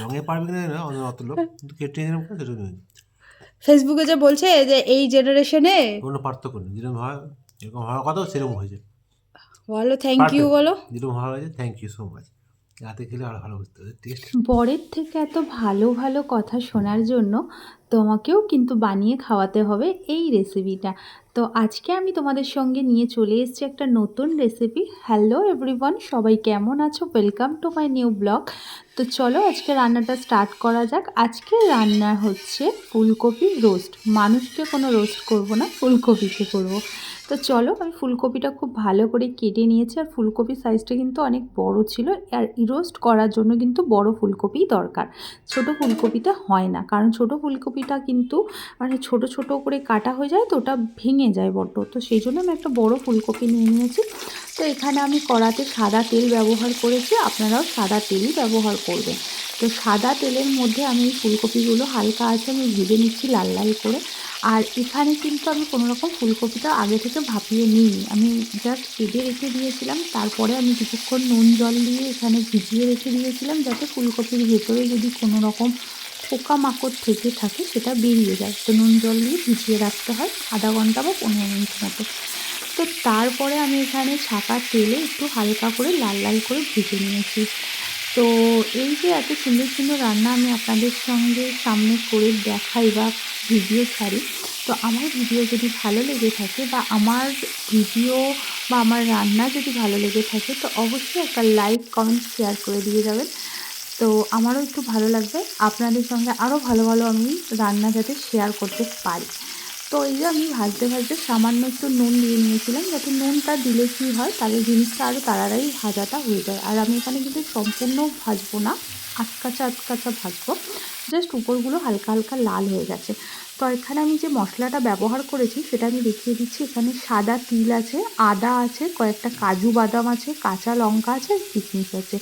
লংয়ে পারবে কিনা না অত লোক, কিন্তু কেটে যেরকম করে সেরকম হয়ে যায়। ফেসবুকে যে বলছে যে এই জেনারেশনে কোনো পার্থক্য নেই, যেরকম হয় যেরকম হওয়ার কথা সেরকম হয়ে যায়, বলো থ্যাংক ইউ পারফেক্ট। বলো। যেরকম হওয়া হয়েছে, থ্যাংক ইউ সো মাচ। রাতে খেলে আরও ভালো বুঝতে হবে টেস্ট। বরের থেকে এত ভালো ভালো কথা শোনার জন্য তোমাকেও কিন্তু বানিয়ে খাওয়াতে হবে এই রেসিপিটা। তো আজকে আমি তোমাদের সঙ্গে নিয়ে চলে এসেছি একটা নতুন রেসিপি। হ্যালো এভরিওয়ান, সবাই কেমন আছো? Welcome to my new blog. তো চলো আজকে রান্নাটা স্টার্ট করা যাক। আজকে রান্না হচ্ছে ফুলকপির রোস্ট। মানুষকে কোনো রোস্ট করব না, ফুলকপিকে করব। তো চলো, আমি ফুলকপিটা খুব ভালো করে কেটে নিয়েছি। আর ফুলকপির সাইজটা কিন্তু অনেক বড় ছিল। আর রোস্ট করার জন্য কিন্তু বড় ফুলকপিই দরকার, ছোট ফুলকপিতে হয় না। কারণ ছোট ফুলকপিটা কিন্তু মানে ছোট ছোট করে কাটা হয়ে যায়, তো ওটা ভেঙে যায় বড্ড। তো সেই জন্য আমি একটা বড় ফুলকপি নিয়ে নিয়েছি। তো এখানে আমি কড়াতে সাদা তেল ব্যবহার করেছি, আপনারাও সাদা তেলই ব্যবহার করবেন। তো সাদা তেলের মধ্যে আমি ফুলকপিগুলো হালকা আছে আমি ভেজে নিচ্ছি লাল লাল করে। আর এখানে কিন্তু আমি কোনো রকম ফুলকপিটা আগে থেকে ভাপিয়ে নিইনি, আমি জাস্ট কেটে রেখে দিয়েছিলাম। তারপরে আমি কিছুক্ষণ নুন জল দিয়ে এখানে ভিজিয়ে রেখে দিয়েছিলাম, যাতে ফুলকপির ভেতরে যদি কোনো রকম পোকামাকড় থেকে থাকে সেটা বেরিয়ে যায়। তো নুন জল দিয়ে ভিজিয়ে রাখতে হয় আধা ঘন্টা বা 15 মিনিট মতো। তো তারপরে আমি এখানে ছাকা তেলে একটু হালকা করে লাল লাল করে ভেজে নিয়েছি। তো এই যে এত সুন্দর সুন্দর রান্না আমি আপনাদের সঙ্গে সামনে করে দেখাই বা ভিডিও ছাড়ি, তো আমার ভিডিও যদি ভালো লেগে থাকে বা আমার ভিডিও বা আমার রান্না যদি ভালো লেগে থাকে, তো অবশ্যই একটা লাইক কমেন্ট শেয়ার করে দিয়ে যাবেন। তো আমারও একটু ভালো লাগবে, আপনাদের সঙ্গে আরও ভালো ভালো আমি রান্না যাতে শেয়ার করতে পারি। তো এই যে আমি ভাজতে ভাজতে সামান্য একটু নুন দিয়ে নিয়েছিলাম, যাতে নুনটা দিলে কী হয় তাহলে জিনিসটা আরও তাড়াতাড়ি ভাজাটা হয়ে যায়। আর আমি এখানে কিন্তু সম্পূর্ণ ভাজবো না, আটকাচা আটকাচা ভাজবো, জাস্ট উপরগুলো হালকা হালকা লাল হয়ে গেছে। তো এখানে আমি যে মশলাটা ব্যবহার করেছি সেটা আমি দেখিয়ে দিচ্ছি। এখানে সাদা তিল আছে, আদা আছে, কয়েকটা কাজু বাদাম আছে, কাঁচা লঙ্কা আছে, আর কিশমিশ আছে।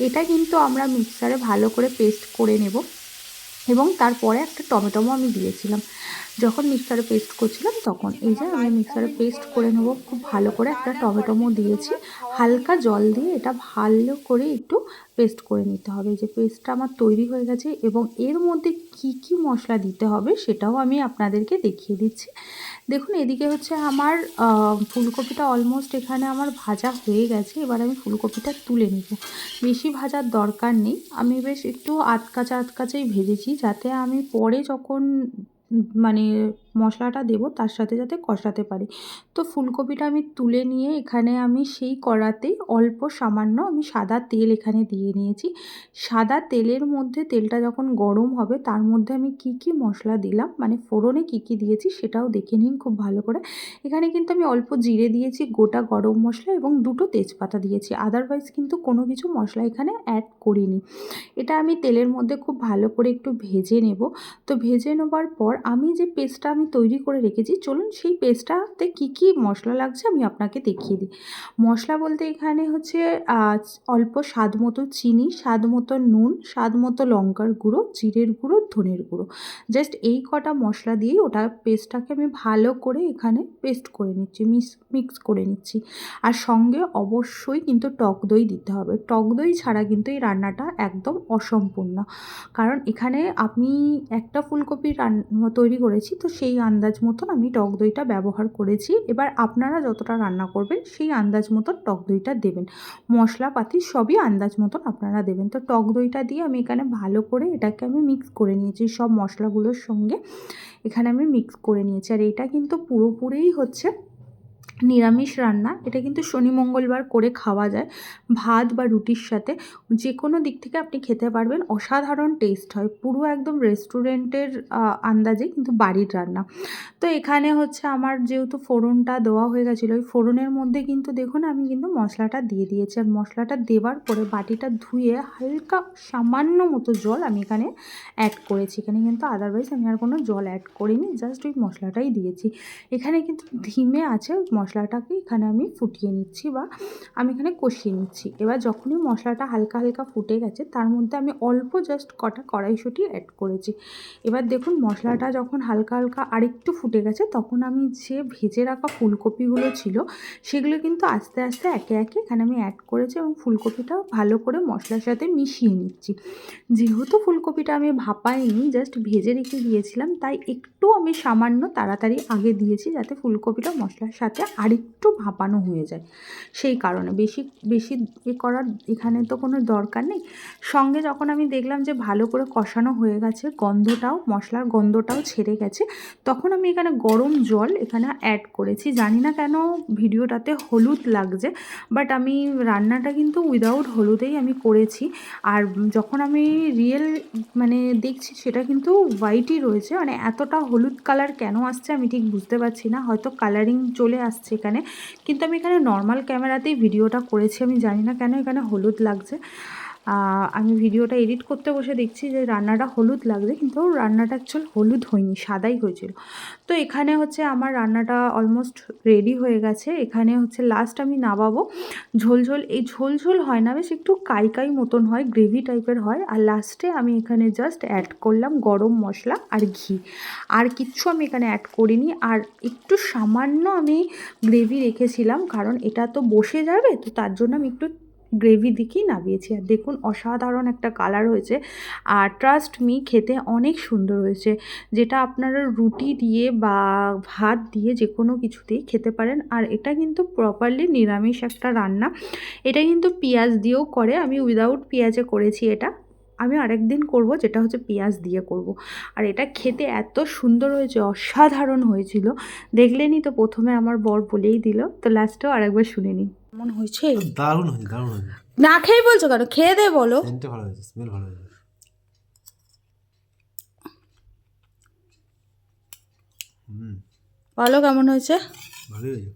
এটা কিন্তু আমরা মিক্সারে ভালো করে পেস্ট করে নেব। এবং তারপরে একটা টমেটোও আমি দিয়েছিলাম যখন মিক্সারে পেস্ট করছিলাম তখন। এই যে আমি মিক্সারে পেস্ট করে নেব, খুব ভালো করে একটা টমেটোও দিয়েছি। হালকা জল দিয়ে এটা ভালো করে একটু পেস্ট করে নিতে হবে। এই যে পেস্টটা আমার তৈরি হয়ে গেছে, এবং এর মধ্যে কি কি মশলা দিতে হবে সেটাও আমি আপনাদেরকে দেখিয়ে দিচ্ছি। দেখুন এদিকে হচ্ছে আমার ফুলকপিটা অলমোস্ট এখানে আমার ভাজা হয়ে গেছে। এবার আমি ফুলকপিটা তুলে নেব। বেশি ভাজার দরকার নেই, আমি বেশ একটু আধকাচা আধকাচাই ভেজেছি, যাতে আমি পরে যখন মানে মশলাটা দেবো তার সাথে যাতে কষাতে পারি। তো ফুলকপিটা আমি তুলে নিয়ে এখানে আমি সেই কড়াতেই অল্প সামান্য আমি সাদা তেল এখানে দিয়ে নিয়েছি। সাদা তেলের মধ্যে তেলটা যখন গরম হবে তার মধ্যে আমি কি কি মশলা দিলাম, মানে ফোড়নে কি কি দিয়েছি সেটাও দেখে নিন খুব ভালো করে। এখানে কিন্তু আমি অল্প জিরে দিয়েছি, গোটা গরম মশলা এবং দুটো তেজপাতা দিয়েছি। আদারওয়াইজ কিন্তু কোনো কিছু মশলা এখানে অ্যাড করিনি। এটা আমি তেলের মধ্যে খুব ভালো করে একটু ভেজে নেব। তো ভেজে নেবার পর আমি যে পেস্টটা আমি তৈরি করে রেখেছি, চলুন সেই পেস্টটাতে কি কি মশলা লাগছে আমি আপনাকে দেখিয়ে দিই। মশলা বলতে এখানে হচ্ছে অল্প স্বাদ মতো চিনি, স্বাদ মতো নুন, স্বাদ মতো লঙ্কার গুঁড়ো, জিরের গুঁড়ো, ধনের গুঁড়ো। জাস্ট এই কটা মশলা দিয়েই ওটা পেস্টটাকে আমি ভালো করে এখানে পেস্ট করে নিচ্ছি, মিক্স করে নিচ্ছি। আর সঙ্গে অবশ্যই কিন্তু টক দই দিতে হবে। টক দই ছাড়া কিন্তু এই রান্নাটা একদম অসম্পূর্ণ। কারণ এখানে আমি একটা ফুলকপি তৈরি করেছি, তো সেই আন্দাজ মতন আমি টক দইটা ব্যবহার করেছি। এবার আপনারা যতটা রান্না করবেন সেই আন্দাজ মতন টক দইটা দেবেন। মশলাপাতি সবই আন্দাজ মতন আপনারা দেবেন। তো টক দইটা দিয়ে আমি এখানে ভালো করে এটাকে আমি মিক্স করে নিয়েছি সব মশলাগুলোর সঙ্গে। এখানে আমি মিক্স করে নিয়েছি। আর এটা কিন্তু পুরোপুরিই হচ্ছে নিরামিষ রান্না। এটা কিন্তু শনি মঙ্গলবার করে খাওয়া যায় ভাত বা রুটির সাথে, যে কোনো দিক থেকে আপনি খেতে পারবেন। অসাধারণ টেস্ট হয়, পুরো একদম রেস্টুরেন্টের আন্দাজে, কিন্তু বাড়ির রান্না। তো এখানে হচ্ছে আমার যেহেতু ফোড়নটা দেওয়া হয়ে গেছিলো, ওই ফোড়নের মধ্যে কিন্তু দেখুন আমি কিন্তু মশলাটা দিয়ে দিয়েছি। আর মশলাটা দেওয়ার পরে বাটিটা ধুয়ে হালকা সামান্য মতো জল আমি এখানে অ্যাড করেছি। এখানে কিন্তু আদারওয়াইজ আমি আর কোনো জল অ্যাড করিনি, জাস্ট ওই মশলাটাই দিয়েছি। এখানে কিন্তু ধিমে আছে মশলাটাকে এখানে আমি ফুটিয়ে নিচ্ছি বা আমি এখানে কষিয়ে নিচ্ছি। এবার যখনই মশলাটা হালকা হালকা ফুটে গেছে তার মধ্যে আমি অল্প জাস্ট কটা কড়াইশুঁটি অ্যাড করেছি। এবার দেখুন মশলাটা যখন হালকা হালকা আরেকটু ফুটে গেছে তখন আমি যে ভেজে রাখা ফুলকপিগুলো ছিল সেগুলো কিন্তু আস্তে আস্তে একে একে এখানে আমি অ্যাড করেছি এবং ফুলকপিটাও ভালো করে মশলার সাথে মিশিয়ে নিচ্ছি। যেহেতু ফুলকপিটা আমি ভাপাইনি, জাস্ট ভেজে রেখে দিয়েছিলাম, তাই একটু আমি সামান্য তাড়াতাড়ি আগে দিয়েছি যাতে ফুলকপিটা মশলার সাথে আরেকটু ভাপানো হয়ে যায়। সেই কারণে বেশি বেশি করার এখানে তো কোনো দরকার নেই। সঙ্গে যখন আমি দেখলাম যে ভালো করে কষানো হয়ে গেছে, গন্ধটাও মশলার গন্ধটাও ছেড়ে গেছে, তখন আমি এখানে গরম জল এখানে অ্যাড করেছি। জানি না কেন ভিডিওটাতে হলুদ লাগছে, বাট আমি রান্নাটা কিন্তু উইদাউট হলুদেই আমি করেছি। আর যখন আমি রিয়েল মানে দেখছি সেটা কিন্তু হোয়াইটই রয়েছে, মানে এতটা হলুদ কালার কেন আসছে আমি ঠিক বুঝতে পারছি না, হয়তো কালারিং চলে আসছে এখানে, কিন্তু আমি এখানে নর্মাল ক্যামেরাতেই ভিডিওটা করেছি। আমি জানি না কেন এখানে হলুদ লাগছে। আমি ভিডিওটা এডিট করতে বসে দেখছি যে রান্নাটা হলুদ লাগছে, কিন্তু রান্নাটা অ্যাকচুয়াল হলুদ হয়নি, সাদাই হয়েছিল। তো এখানে হচ্ছে আমার রান্নাটা অলমোস্ট রেডি হয়ে গেছে। এখানে হচ্ছে লাস্ট আমি নামাবো, ঝোলঝোল এই ঝোলঝোল হয় না, বেশ একটু কাই মতন হয়, গ্রেভি টাইপের হয়। আর লাস্টে আমি এখানে জাস্ট অ্যাড করলাম গরম মশলা আর ঘি, আর কিচ্ছু আমি এখানে অ্যাড করিনি। আর একটু সামান্য আমি গ্রেভি রেখেছিলাম, কারণ এটা তো বসে যাবে, তো তার জন্য আমি একটু গ্রেভি দিকেই নামিয়েছি। আর দেখুন অসাধারণ একটা কালার হয়েছে, আর ট্রাস্ট মি খেতে অনেক সুন্দর হয়েছে। যেটা আপনারা রুটি দিয়ে বা ভাত দিয়ে যে কোনো কিছুতেই খেতে পারেন। আর এটা কিন্তু প্রপারলি নিরামিষ একটা রান্না, এটা কিন্তু পেঁয়াজ দিয়েও করে, আমি উইদাউট পেঁয়াজে করেছি এটা। আমি আরেকদিন করব যেটা হচ্ছে পেঁয়াজ দিয়ে করব। আর এটা খেতে এত সুন্দর হয়েছে, অসাধারণ হয়েছিল। দেখলেনই তো, প্রথমে আমার বর বলেই দিল, তো লাস্টেও আরেকবার শুনে নিন কেমন হয়েছে। দারুণ হয়েছে, দারুণ হয়েছে। না খেয়ে বলছো কেন, খেয়ে দে বলো। সেন্টটা ভালো হয়েছে, স্মেল ভালো হয়েছে। বলো কেমন হয়েছে। ভালোই হয়েছে।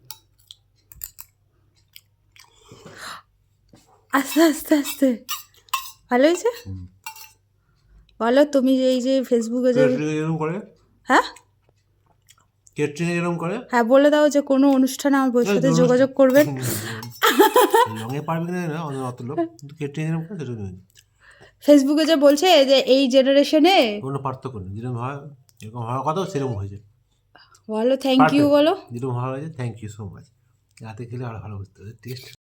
আস্তে আস্তে আস্তে ভালো হয়েছে। বলো তুমি যে এই যে ফেসবুকে যে এরকম করে, হ্যাঁ কেটারিং এরকম করে, হ্যাঁ বলে দাও যে কোনো অনুষ্ঠানে আমার বউয়ের সাথে যোগাযোগ করবেন। লঙে পারবে না অন্য অত লোক, কিন্তু কেটারিং এরকম করে সেটা নেই। ফেসবুকে যে বলছে যে এই জেনারেশনে কোনো পার্থক্য নেই, যেরকম হয় এরকম হওয়ার কথা সেরকম হয়েছে। বলো থ্যাংক ইউ বলো। যেরকম ভালো হয়েছে, থ্যাংক ইউ সো মাচ। রাতে খেলে আরো ভালো বুঝতে হবে টেস্ট।